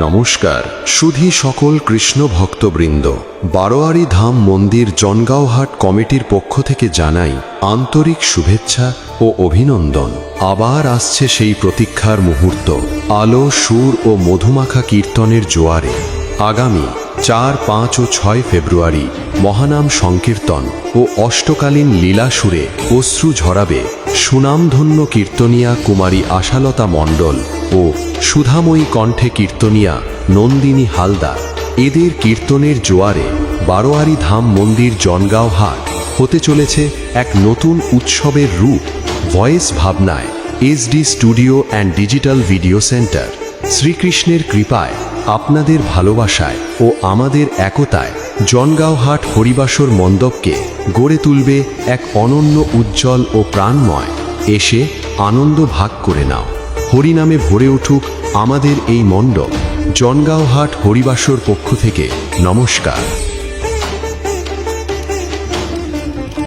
নমস্কার সুধী সকল কৃষ্ণ ভক্তবৃন্দ, বারোয়ারি ধাম মন্দির জনগাঁওহাট কমিটির পক্ষ থেকে জানাই আন্তরিক শুভেচ্ছা ও অভিনন্দন। আবার আসছে সেই প্রতীক্ষার মুহূর্ত, আলো, সুর ও মধুমাখা কীর্তনের জোয়ারে। আগামী 4, 5 ও 6 ফেব্রুয়ারি মহানাম সংকীর্তন ও অষ্টকালীন লীলা সুরে অশ্রু ঝরাবে সুনামধন্য কীর্তনিয়া কুমারী আশালতা মণ্ডল ও সুধাময়ী কণ্ঠে কীর্তনিয়া নন্দিনী হালদার। এদের কীর্তনের জোয়ারে বারোয়ারি ধাম মন্দির জনগাঁওহাট হতে চলেছে এক নতুন উৎসবের রূপ। ভয়েস ভাবনায় SD studio and digital video centre শ্রীকৃষ্ণের কৃপায়, আপনাদের ভালোবাসায় ও আমাদের একতায় জনগাঁওহাট হরিবাসর মণ্ডপকে গড়ে তুলবে এক অনন্য, উজ্জ্বল ও প্রাণময়। এসে আনন্দ ভাগ করে নাও। হরিনামে ভরে উঠুক আমাদের এই মণ্ডপ। জনগাঁওহাট হরিবাসর পক্ষ থেকে নমস্কার।